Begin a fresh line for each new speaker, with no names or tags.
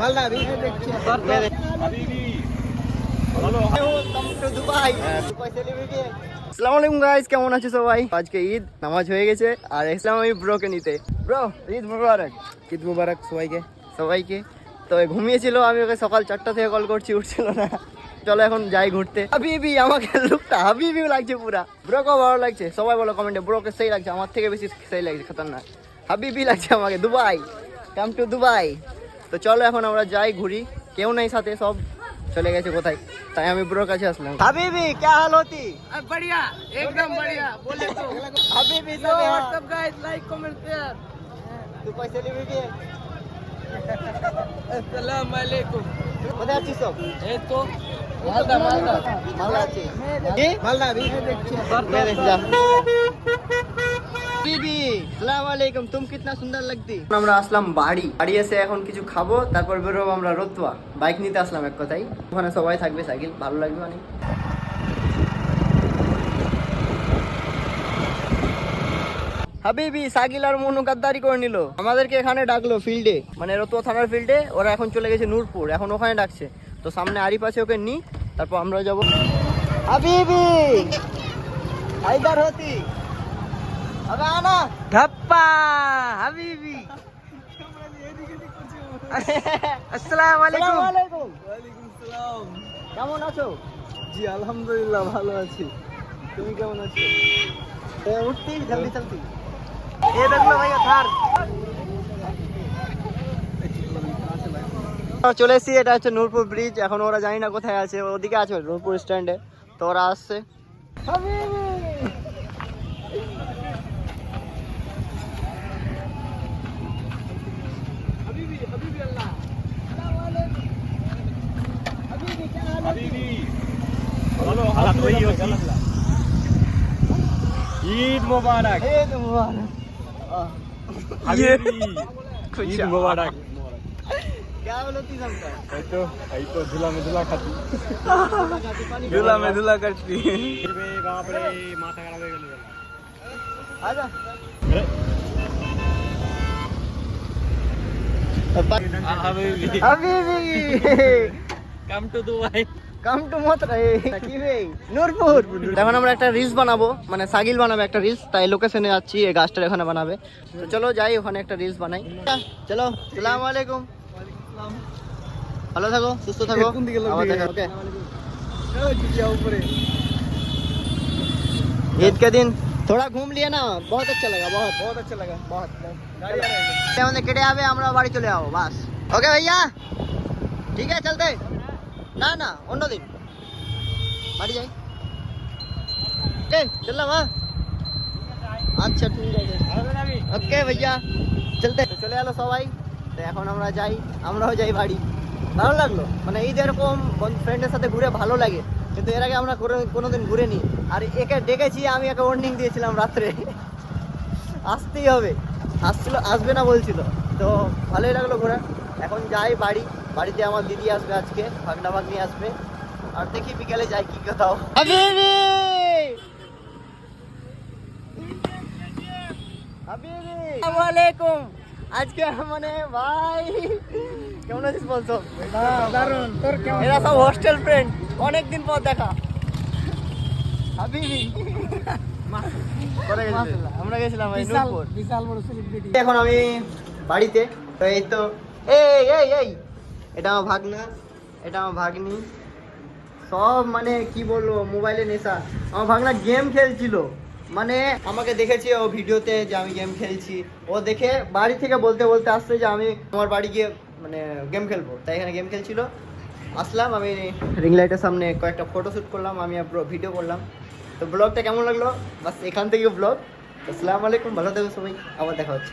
মালদা अभी देखिए हबीबी hello come to Dubai Dubai celebrity আসসালামু আলাইকুম গাইস, কেমন আছো সবাই? আজকে ঈদ নামাজ হয়ে গেছে আর ইসলাম আমি ব্রোকে নিতে। ব্রো ঈদ মুবারক। ঈদ মুবারক সবাইকে সবাইকে। তো ঘুমিয়েছিল, আমি ওকে সকাল 4টা থেকে কল করছি, উঠছিল না। চলো এখন যাই ঘুরতে। হাবিবি, আমাকে লুকটা হাবিবি লাগছে পুরা। ব্রোকেও ভালো লাগছে, সবাই বলো কমেন্টে ব্রোকে সেই লাগছে, আমার থেকে বেশি সেই লাগছে, খতরনাক হাবিবি লাগছে আমাকে। Dubai, come to Dubai. তো চলো এখন আমরা যাই ঘুরি, কেউ নাই সাথে, সব চলে গেছে কোথায়, তাই আমি ব্রোর কাছে আসলাম। হাবিবি क्या हाल होती?
बढ़िया, एकदम बढ़िया। बोले तो
হাবিবি
Yo, what's up guys, like, comment, share।
Dubai celebrity.
अस्सलाम वालेकुम।
কোথায় আছিস সব?
ये तो मालदा मालदा
মালদা আছি। কি? মালদা अभी देखिए मेरे जा। হাবিবি আসসালামু আলাইকুম, तुम कितना सुंदर लगती। আমরা আসলাম বাড়ি এসে এখন কিছু খাবো, তারপর বেরোবো আমরা রতুয়া। বাইক নিতে আসলাম এক কথাই, ওখানে সবাই থাকবে, সাইকেল ভালো লাগবে অনেক। হাবিবি সাকিল আর মনু গাদ্দারি করে নিল, আমাদেরকে এখানে ডাকলো ফিল্ডে, মানে রতুয়া থানার ফিল্ডে। ওরা এখন চলে গেছে নূরপুর, এখন ওখানে ডাকছে। তো সামনে আরিফ আছে, ওকে নি, তারপর আমরা যাবো। হাবিবি হায়দার হতি আবে আনা
धप्पा हबीबी। अस्सलाम वालेकुम।
আসসালামু আলাইকুম।
वालेकुम सलाम।
কেমন আছো?
जी अल्हम्दुलिल्लाह ভালো আছি। তুমি কেমন আছো?
উঠতি জলদি জলদি।
ये देख लो भैया थार।
চলে এসেছি, এটা হচ্ছে নূরপুর ব্রিজ। এখন ওরা জানি না কোথায় আছে, ওদিকে আছে নূরপুর স্ট্যান্ডে। তো ওরা আসছে।
ईद मुबारक।
ঈদ মুবারক।
ईद मुबारक।
क्या बोलो ती सबका?
आई तो झूला में झूला खाती।
झूला में
झूला करती। बाप रे माथा खराब हो गई।
आजा। হাবিবি
come to Dubai.
Come to মত রে কি রে নূরপুর। এখন আমরা একটা রিলস বানাবো, মানে সাকিল বানাবে একটা রিলস, তাই লোকেশনে যাচ্ছি, এই গাছটার এখানে বানাবে। তো চলো যাই, ওখানে একটা রিলস বানাই। চলো, আসসালামু আলাইকুম। ভালো থাকো, সুস্থ থাকো। আবার দেখা ওকে। ईद के दिन थोड़ा घूम लिया ना, बहुत अच्छा लगा, बहुत
बहुत अच्छा लगा। बहुत गाड़ी आ
আমাদের কেটে যাবে, আমরা বাড়ি চলে যাবো বাস। ওকে ভাইয়া, ঠিক আছে চলতে। না না অন্যদিন বাড়ি যাই। চললাম। হ্যাঁ আচ্ছা ঠিক আছে, ওকে ভাইয়া চলতে। চলে এলো সবাই, তো এখন আমরা যাই, আমরাও যাই বাড়ি। ভালো লাগলো, মানে এই যে এরকম ফ্রেন্ডের সাথে ঘুরে ভালো লাগে, কিন্তু এর আগে আমরা কোনোদিন ঘুরে নি। আর একে ডেকেছি, আমি একে ওয়ার্নিং দিয়েছিলাম রাত্রে আসতেই হবে, আসবে না বলছিল। তো ভালোই লাগলো ঘোরা। এখন যাই বাড়িতে আমার দিদি আসবে আজকে, ভাগনা ভাগ্নি আসবে, আর দেখি বিকেলে যাই কি কোথাও। হাবিবি হাবিবি আসসালামু আলাইকুম। আজকে মানে ভাই কেমন আছিস বলতো?
दारुण। তোর কেমন?
এরা সব হোস্টেল ফ্রেন্ড, অনেকদিন পর দেখা। হাবিবি আমরা গেছিলাম ভাই নূরপুর।
বিশাল বড় সেলিব্রিটি।
এখন আমি বাড়িতে, তো এই তো এই এটা আমার ভাগনা, এটা আমার ভাগ্নি, সব মানে কি বলবো, মোবাইলে নেশা। আমার ভাগনা গেম খেলছিল, মানে আমাকে দেখেছে ও ভিডিওতে যে আমি গেম খেলছি, ও দেখে বাড়ি থেকে বলতে বলতে আসছে যে আমি আমার বাড়ি গিয়ে মানে গেম খেলবো, তাই এখানে গেম খেলছিল। আসলাম, আমি রিং লাইটের সামনে কয়েকটা ফটো শ্যুট করলাম, আমি ভিডিও করলাম। তো ব্লগটা কেমন লাগলো, বাস এখান থেকে ব্লগ। আসসালামু আলাইকুম, ভালো থাকো সবাই, আবার দেখা হচ্ছে।